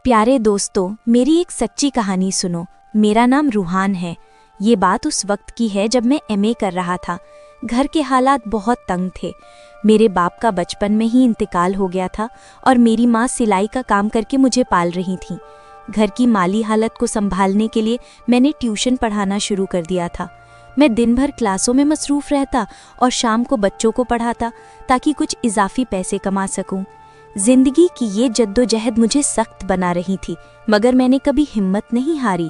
प्यारे दोस्तों, मेरी एक सच्ची कहानी सुनो। मेरा नाम रूहान है। ये बात उस वक्त की है जब मैं एमए कर रहा था। घर के हालात बहुत तंग थे। मेरे बाप का बचपन में ही इंतकाल हो गया था और मेरी माँ सिलाई का काम करके मुझे पाल रही थीं। घर की माली हालत को संभालने के लिए मैंने ट्यूशन पढ़ाना शुरू कर दिया था। मैं दिन भर क्लासों में मसरूफ़ रहता और शाम को बच्चों को पढ़ाता ताकि कुछ इजाफी पैसे कमा सकूं। जिंदगी की ये जद्दोजहद मुझे सख्त बना रही थी, मगर मैंने कभी हिम्मत नहीं हारी।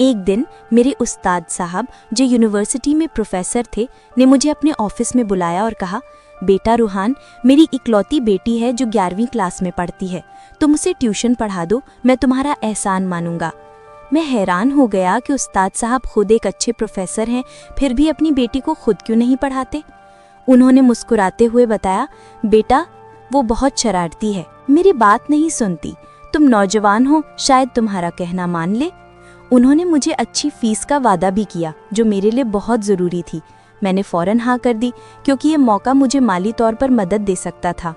एक दिन मेरे उस्ताद साहब, जो यूनिवर्सिटी में प्रोफेसर थे, ने मुझे अपने ऑफिस में बुलाया और कहा, बेटा रूहान, मेरी इकलौती बेटी है जो 11वीं क्लास में पढ़ती है। तुम उसे ट्यूशन पढ़ा दो, मैं तुम्हारा एहसान मानूंगा। मैं हैरान हो गया कि उस्ताद साहब खुद एक अच्छे प्रोफेसर हैं, फिर भी अपनी बेटी को खुद क्यों नहीं पढ़ाते। उन्होंने मुस्कुराते हुए बताया, बेटा वो बहुत शरारती है, मेरी बात नहीं सुनती। तुम नौजवान हो, शायद तुम्हारा कहना मान ले। उन्होंने मुझे अच्छी फीस का वादा भी किया, जो मेरे लिए बहुत ज़रूरी थी। मैंने फ़ौरन हाँ कर दी, क्योंकि ये मौका मुझे माली तौर पर मदद दे सकता था।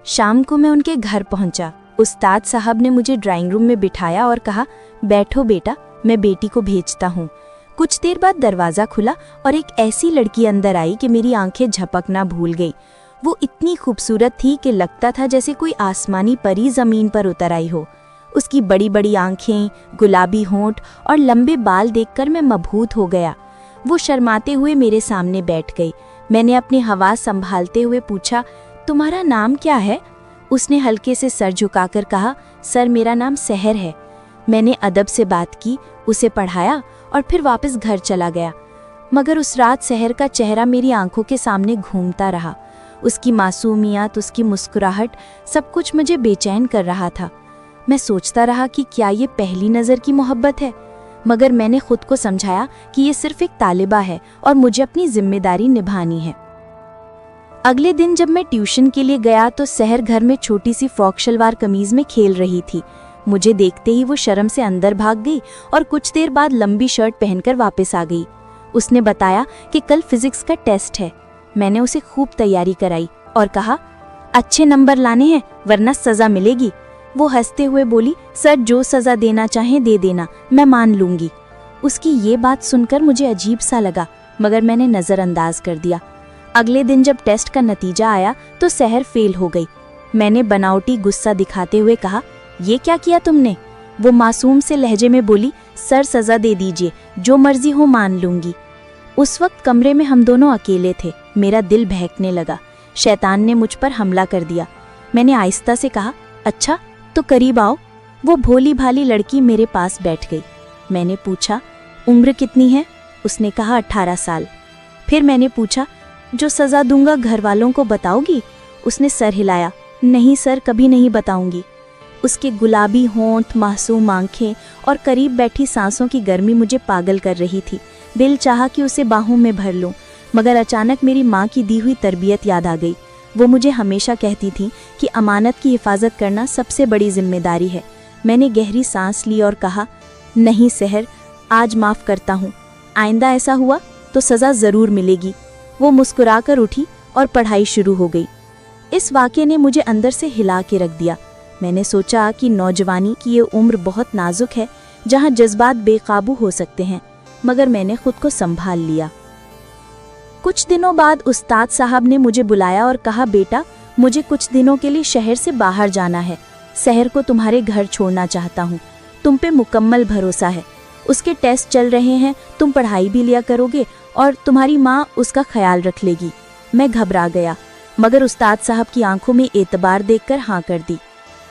शाम को मैं उनके घर पहुंचा। उस्ताद साहब ने मुझे ड्राइंग रूम में बिठाया और कहा, बैठो बेटा, मैं बेटी को भेजता हूँ। कुछ देर बाद दरवाज़ा खुला और एक ऐसी लड़की अंदर आई कि मेरी आंखें झपकना भूल गई। वो इतनी खूबसूरत थी कि लगता था जैसे कोई आसमानी परी ज़मीन पर उतर आई हो। उसकी बड़ी बड़ी आंखें, गुलाबी होंठ और लंबे बाल देखकर मैं मबहूत हो गया। वो शर्माते हुए मेरे सामने बैठ गई। मैंने अपनी हवास संभालते हुए पूछा, तुम्हारा नाम क्या है? उसने हल्के से सर झुकाकर कहा, सर मेरा नाम सहर है। मैंने अदब से बात की, उसे पढ़ाया और फिर वापस घर चला गया। मगर उस रात सहर का चेहरा मेरी आंखों के सामने घूमता रहा। उसकी मासूमियत, उसकी मुस्कुराहट, सब कुछ मुझे बेचैन कर रहा था। मैं सोचता रहा कि क्या ये पहली नज़र की मोहब्बत है, मगर मैंने खुद को समझाया कि ये सिर्फ एक तालिबा है और मुझे अपनी जिम्मेदारी निभानी है। अगले दिन जब मैं ट्यूशन के लिए गया तो सहर घर में छोटी सी फ्रॉक शलवार कमीज में खेल रही थी। मुझे देखते ही वो शर्म से अंदर भाग गई और कुछ देर बाद लंबी शर्ट पहनकर वापस आ गई। उसने बताया कि कल फिजिक्स का टेस्ट है। मैंने उसे खूब तैयारी कराई और कहा, अच्छे नंबर लाने हैं वरना सजा मिलेगी। वो हंसते हुए बोली, सर जो सजा देना चाहें दे देना, मैं मान लूंगी। उसकी ये बात सुनकर मुझे अजीब सा लगा, मगर मैंने नज़रअंदाज कर दिया। अगले दिन जब टेस्ट का नतीजा आया तो सहर फेल हो गई। मैंने बनावटी गुस्सा दिखाते हुए कहा, ये क्या किया तुमने? वो मासूम से लहजे में बोली, सर सजा दे दीजिए, जो मर्जी हो मान लूंगी। उस वक्त कमरे में हम दोनों अकेले थे। मेरा दिल बहकने लगा। शैतान ने मुझ पर हमला कर दिया। मैंने आहिस्ता से कहा, अच्छा तो करीब आओ। वो भोली भाली लड़की मेरे पास बैठ गई। मैंने पूछा, उम्र कितनी है? उसने कहा, 18 साल। फिर मैंने पूछा, जो सज़ा दूंगा घर वालों को बताओगी? उसने सर हिलाया, नहीं सर, कभी नहीं बताऊंगी। उसके गुलाबी होंठ, मासूम आंखें और करीब बैठी सांसों की गर्मी मुझे पागल कर रही थी। दिल चाहा कि उसे बाहों में भर लूं, मगर अचानक मेरी माँ की दी हुई तरबियत याद आ गई। वो मुझे हमेशा कहती थी कि अमानत की हिफाजत करना सबसे बड़ी जिम्मेदारी है। मैंने गहरी सांस ली और कहा, नहीं सहर, आज माफ़ करता हूँ। आइंदा ऐसा हुआ तो सज़ा ज़रूर मिलेगी। वो मुस्कुराकर उठी और पढ़ाई शुरू हो गई। इस वाक़े ने मुझे अंदर से हिला के रख दिया। मैंने सोचा कि नौजवानी की ये उम्र बहुत नाजुक है, जहाँ जज्बात बेकाबू हो सकते हैं, मगर मैंने खुद को संभाल लिया। कुछ दिनों बाद उस्ताद साहब ने मुझे बुलाया और कहा, बेटा मुझे कुछ दिनों के लिए शहर से बाहर जाना है। सहर को तुम्हारे घर छोड़ना चाहता हूँ। तुम पे मुकम्मल भरोसा है। उसके टेस्ट चल रहे हैं, तुम पढ़ाई भी लिया करोगे और तुम्हारी माँ उसका ख्याल रख लेगी। मैं घबरा गया, मगर उस्ताद साहब की आंखों में एतबार देखकर हाँ कर दी।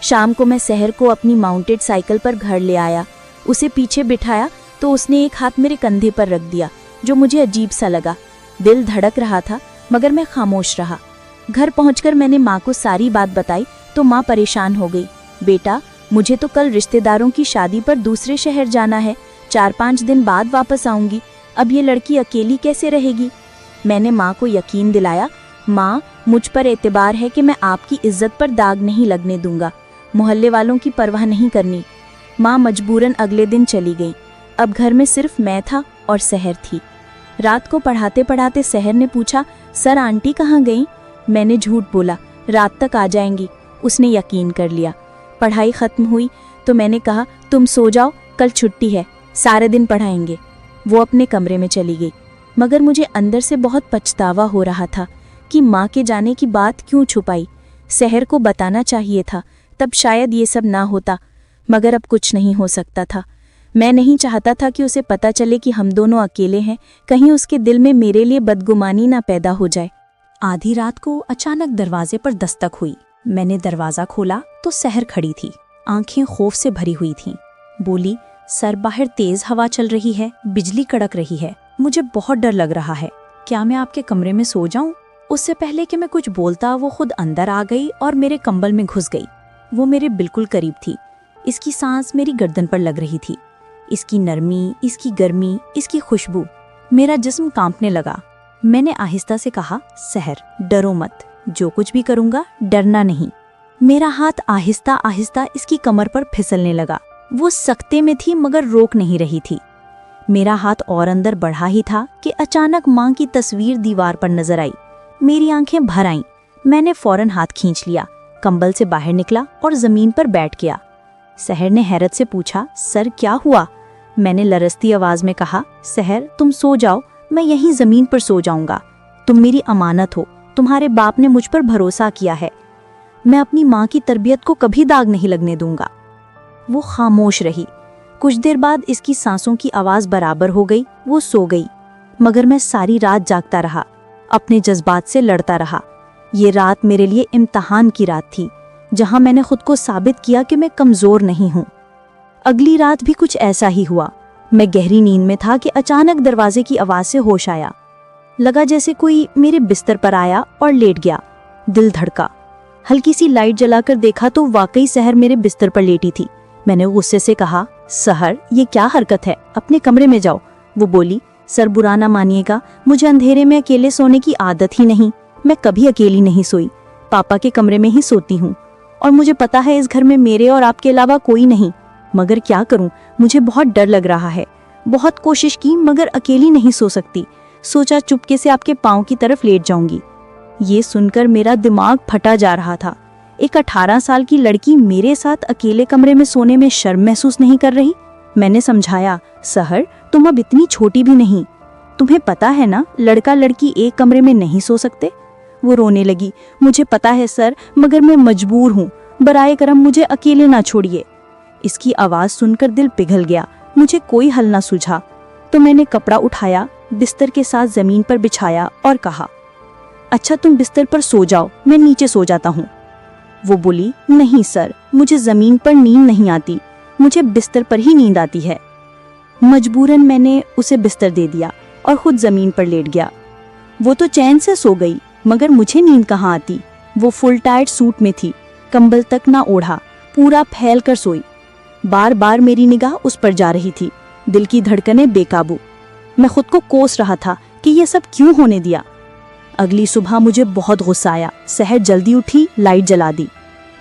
शाम को मैं सहर को अपनी माउंटेड साइकिल पर घर ले आया। उसे पीछे बिठाया तो उसने एक हाथ मेरे कंधे पर रख दिया, जो मुझे अजीब सा लगा। दिल धड़क रहा था, मगर मैं खामोश रहा। घर पहुंचकर मैंने माँ को सारी बात बताई तो माँ परेशान हो गई। बेटा, मुझे तो कल रिश्तेदारों की शादी पर दूसरे शहर जाना है, 4-5 दिन बाद वापस आऊंगी। अब ये लड़की अकेली कैसे रहेगी? मैंने माँ को यकीन दिलाया, माँ मुझ पर एतबार है कि मैं आपकी इज्जत पर दाग नहीं लगने दूंगा। मोहल्ले वालों की परवाह नहीं करनी। माँ मजबूरन अगले दिन चली गई। अब घर में सिर्फ मैं था और सहर थी। रात को पढ़ाते पढ़ाते सहर ने पूछा, सर आंटी कहाँ गईं? मैंने झूठ बोला, रात तक आ जाएंगी। उसने यकीन कर लिया। पढ़ाई खत्म हुई तो मैंने कहा, तुम सो जाओ, कल छुट्टी है, सारे दिन पढ़ाएंगे। वो अपने कमरे में चली गई, मगर मुझे अंदर से बहुत पछतावा हो रहा था कि माँ के जाने की बात क्यों छुपाई। सहर को बताना चाहिए था, तब शायद ये सब ना होता, मगर अब कुछ नहीं हो सकता था। मैं नहीं चाहता था कि उसे पता चले कि हम दोनों अकेले हैं, कहीं उसके दिल में मेरे लिए बदगुमानी ना पैदा हो जाए। आधी रात को अचानक दरवाजे पर दस्तक हुई। मैंने दरवाज़ा खोला तो सहर खड़ी थी, आंखें खौफ से भरी हुई थीं। बोली, सर बाहर तेज हवा चल रही है, बिजली कड़क रही है, मुझे बहुत डर लग रहा है, क्या मैं आपके कमरे में सो जाऊं? उससे पहले कि मैं कुछ बोलता वो खुद अंदर आ गई और मेरे कंबल में घुस गई। वो मेरे बिल्कुल करीब थी, इसकी सांस मेरी गर्दन पर लग रही थी, इसकी नरमी, इसकी गर्मी, इसकी खुशबू। मेरा जिस्म कांपने लगा। मैंने आहिस्ता से कहा, सहर डरो मत, जो कुछ भी करूंगा डरना नहीं। मेरा हाथ आहिस्ता आहिस्ता इसकी कमर पर फिसलने लगा। वो सख्ते में थी मगर रोक नहीं रही थी। मेरा हाथ और अंदर बढ़ा ही था कि अचानक माँ की तस्वीर दीवार पर नजर आई। मेरी आंखें भर आईं। मैंने फौरन हाथ खींच लिया, कंबल से बाहर निकला और जमीन पर बैठ गया। सहर ने हैरत से पूछा, सर क्या हुआ? मैंने लरसती आवाज में कहा, सहर तुम सो जाओ, मैं यहीं जमीन पर सो जाऊंगा। तुम मेरी अमानत हो, तुम्हारे बाप ने मुझ पर भरोसा किया है। मैं अपनी माँ की तरबियत को कभी दाग नहीं लगने दूंगा। वो खामोश रही। कुछ देर बाद इसकी सांसों की आवाज बराबर हो गई, वो सो गई। मगर मैं सारी रात जागता रहा, अपने जज्बात से लड़ता रहा। ये रात मेरे लिए इम्तिहान की रात थी, जहां मैंने खुद को साबित किया कि मैं कमजोर नहीं हूं। अगली रात भी कुछ ऐसा ही हुआ। मैं गहरी नींद में था कि अचानक दरवाजे की आवाज से होश आया। लगा जैसे कोई मेरे बिस्तर पर आया और लेट गया। दिल धड़का। हल्की सी लाइट जलाकर देखा तो वाकई सहर मेरे बिस्तर पर लेटी थी। मैंने गुस्से से कहा, सहर ये क्या हरकत है, अपने कमरे में जाओ। वो बोली, सर बुरा ना मानिएगा, मुझे अंधेरे में अकेले सोने की आदत ही नहीं। मैं कभी अकेली नहीं सोई, पापा के कमरे में ही सोती हूँ। और मुझे पता है इस घर में मेरे और आपके अलावा कोई नहीं, मगर क्या करूं, मुझे बहुत डर लग रहा है। बहुत कोशिश की मगर अकेली नहीं सो सकती। सोचा चुपके से आपके पाँव की तरफ लेट जाऊंगी। ये सुनकर मेरा दिमाग फटा जा रहा था। एक 18 साल की लड़की मेरे साथ अकेले कमरे में सोने में शर्म महसूस नहीं कर रही। मैंने समझाया, सहर तुम अब इतनी छोटी भी नहीं, तुम्हें पता है ना लड़का लड़की एक कमरे में नहीं सो सकते। वो रोने लगी, मुझे पता है सर, मगर मैं मजबूर हूँ, बराए करम मुझे अकेले ना छोड़िए। इसकी आवाज सुनकर दिल पिघल गया। मुझे कोई हल ना सूझा तो मैंने कपड़ा उठाया, बिस्तर के साथ जमीन पर बिछाया और कहा, अच्छा तुम बिस्तर पर सो जाओ, मैं नीचे सो जाता हूँ। वो बोली, नहीं सर, मुझे जमीन पर नींद नहीं आती, मुझे बिस्तर पर ही नींद आती है। मजबूरन मैंने उसे बिस्तर दे दिया और खुद जमीन पर लेट गया। वो तो चैन से सो गई, मगर मुझे नींद कहाँ आती। वो फुल टाइट सूट में थी, कंबल तक ना ओढ़ा, पूरा फैल कर सोई। बार बार मेरी निगाह उस पर जा रही थी, दिल की धड़कनें बेकाबू। मैं खुद को कोस रहा था कि यह सब क्यों होने दिया। अगली सुबह मुझे बहुत गुस्सा आया। सहर जल्दी उठी, लाइट जला दी।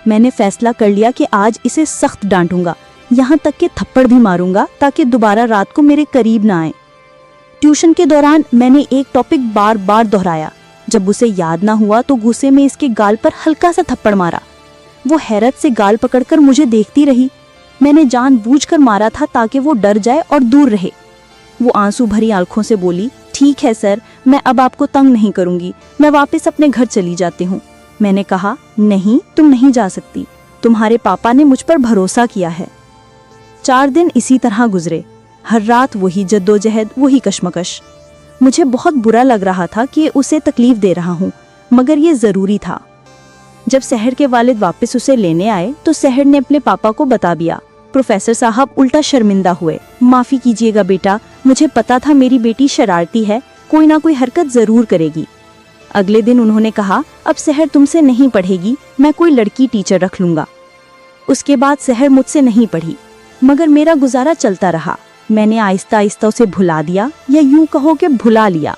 मैंने फैसला कर लिया कि आज इसे सख्त डांटूंगा, यहाँ तक कि थप्पड़ भी मारूंगा ताकि दोबारा रात को मेरे करीब ना आए। ट्यूशन के दौरान मैंने एक टॉपिक बार बार दोहराया। जब उसे याद ना हुआ तो गुस्से में इसके गाल पर हल्का सा थप्पड़ मारा। वो हैरत से गाल पकड़कर मुझे देखती रही। मैंने जानबूझकर मारा था ताकि वो डर जाए और दूर रहे। वो आंसू भरी आंखों से बोली, ठीक है सर, मैं अब आपको तंग नहीं करूंगी, मैं वापस अपने घर चली जाती हूँ। मैंने कहा, नहीं तुम नहीं जा सकती, तुम्हारे पापा ने मुझ पर भरोसा किया है। 4 दिन इसी तरह गुजरे, हर रात वही जद्दोजहद, वही कश्मकश। मुझे बहुत बुरा लग रहा था कि उसे तकलीफ दे रहा हूँ, मगर ये जरूरी था। जब सहर के वालिद वापस उसे लेने आए तो सहर ने अपने पापा को बता दिया। प्रोफेसर साहब उल्टा शर्मिंदा हुए। माफी कीजिएगा बेटा, मुझे पता था मेरी बेटी शरारती है, कोई ना कोई हरकत जरूर करेगी। अगले दिन उन्होंने कहा, अब सहर तुमसे नहीं पढ़ेगी, मैं कोई लड़की टीचर रख लूंगा। उसके बाद सहर मुझसे नहीं पढ़ी, मगर मेरा गुजारा चलता रहा। मैंने आहिस्ता आहिस्ता उसे भुला दिया, या यूं कहो कि भुला लिया,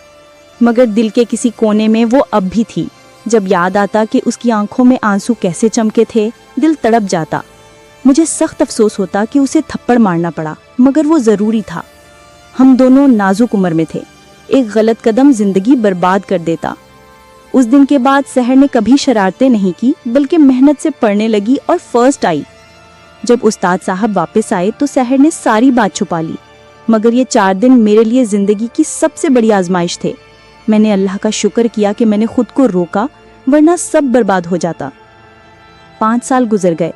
मगर दिल के किसी कोने में वो अब भी थी। जब याद आता कि उसकी आंखों में आंसू कैसे चमके थे, दिल तड़प जाता। मुझे सख्त अफसोस होता कि उसे थप्पड़ मारना पड़ा, मगर वो जरूरी था। हम दोनों नाजुक उम्र में थे, एक गलत कदम जिंदगी बर्बाद कर देता। उस दिन के बाद सहर ने कभी शरारतें नहीं की, बल्कि मेहनत से पढ़ने लगी और फर्स्ट आई। जब उस्ताद साहब वापस आए तो सहर ने सारी बात छुपा ली, मगर ये 4 दिन मेरे लिए जिंदगी की सबसे बड़ी आजमाइश थे। मैंने अल्लाह का शुक्र किया कि मैंने खुद को रोका, वरना सब बर्बाद हो जाता। 5 साल गुजर गए।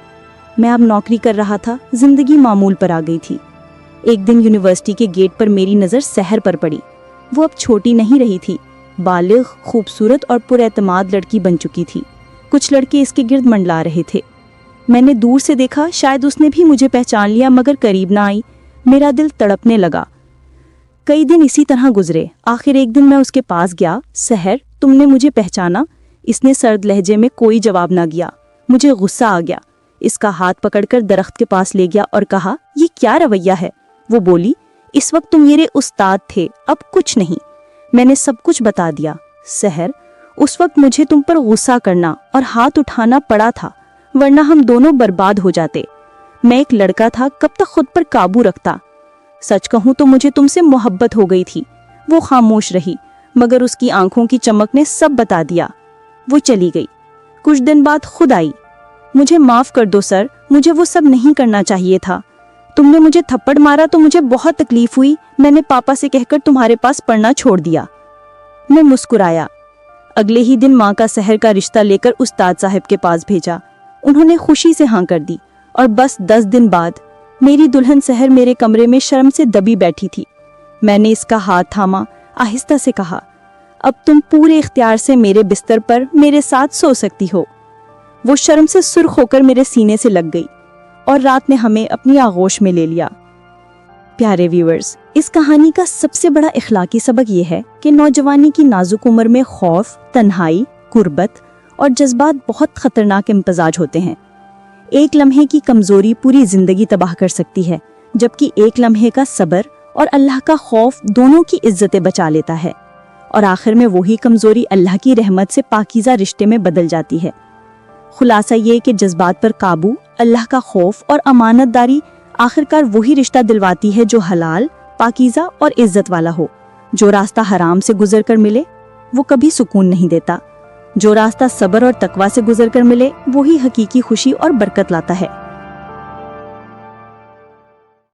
मैं अब नौकरी कर रहा था, जिंदगी मामूल पर आ गई थी। एक दिन यूनिवर्सिटी के गेट पर मेरी नज़र सहर पर पड़ी। वो अब छोटी नहीं रही थी, बालिग, खूबसूरत और पुरएतमाद लड़की बन चुकी थी। कुछ लड़के इसके गिर्द मंडला रहे थे। मैंने दूर से देखा, शायद उसने भी मुझे पहचान लिया, मगर करीब ना आई। मेरा दिल तड़पने लगा। कई दिन इसी तरह गुजरे। आखिर एक दिन मैं उसके पास गया। सहर, तुमने मुझे पहचाना? इसने सर्द लहजे में कोई जवाब ना दिया। मुझे गुस्सा आ गया। इसका हाथ पकड़कर दरख्त के पास ले गया और कहा, ये क्या रवैया है? वो बोली, इस वक्त तुम मेरे उस्ताद थे, अब कुछ नहीं। मैंने सब कुछ बता दिया। सहर, उस वक्त मुझे तुम पर गुस्सा करना और हाथ उठाना पड़ा था, वरना हम दोनों बर्बाद हो जाते। मैं एक लड़का था, कब तक खुद पर काबू रखता? सच कहूं तो मुझे तुमसे मोहब्बत हो गई थी। वो खामोश रही, मगर उसकी आंखों की चमक ने सब बता दिया। वो चली गई। कुछ दिन बाद खुद आई। मुझे माफ कर दो सर, मुझे वो सब नहीं करना चाहिए था। तुमने मुझे थप्पड़ मारा तो मुझे बहुत तकलीफ हुई। मैंने पापा से कहकर तुम्हारे पास पढ़ना छोड़ दिया। मैं मुस्कुराया। अगले ही दिन माँ का सहर का रिश्ता लेकर उस्ताद साहब के पास भेजा। उन्होंने खुशी से हाँ कर दी और बस 10 दिन बाद मेरी दुल्हन सहर मेरे कमरे में शर्म से दबी बैठी थी। मैंने इसका हाथ थामा, आहिस्ता से कहा, अब तुम पूरे इख्तियार से मेरे बिस्तर पर मेरे साथ सो सकती हो। वो शर्म से सुर्ख होकर मेरे सीने से लग गई और रात ने हमें अपनी आगोश में ले लिया। प्यारे व्यूअर्स, इस कहानी का सबसे बड़ा इखलाकी सबक ये है कि नौजवानी की नाजुक उम्र में खौफ, तन्हाई, गुर्बत और जज्बात बहुत खतरनाक इम्तजाज होते हैं। एक लम्हे की कमजोरी पूरी जिंदगी तबाह कर सकती है, जबकि एक लम्हे का सब्र और अल्लाह का खौफ दोनों की इज्जतें बचा लेता है और आखिर में वही कमजोरी अल्लाह की रहमत से पाकीज़ा रिश्ते में बदल जाती है। खुलासा ये कि जज्बात पर काबू, अल्लाह का खौफ और अमानतदारी आखिरकार वही रिश्ता दिलवाती है जो हलाल, पाकीज़ा और इज्जत वाला हो। जो रास्ता हराम से गुजर कर मिले वो कभी सुकून नहीं देता। जो रास्ता सब्र और तकवा से गुजर कर मिले वही हकीकी खुशी और बरकत लाता है।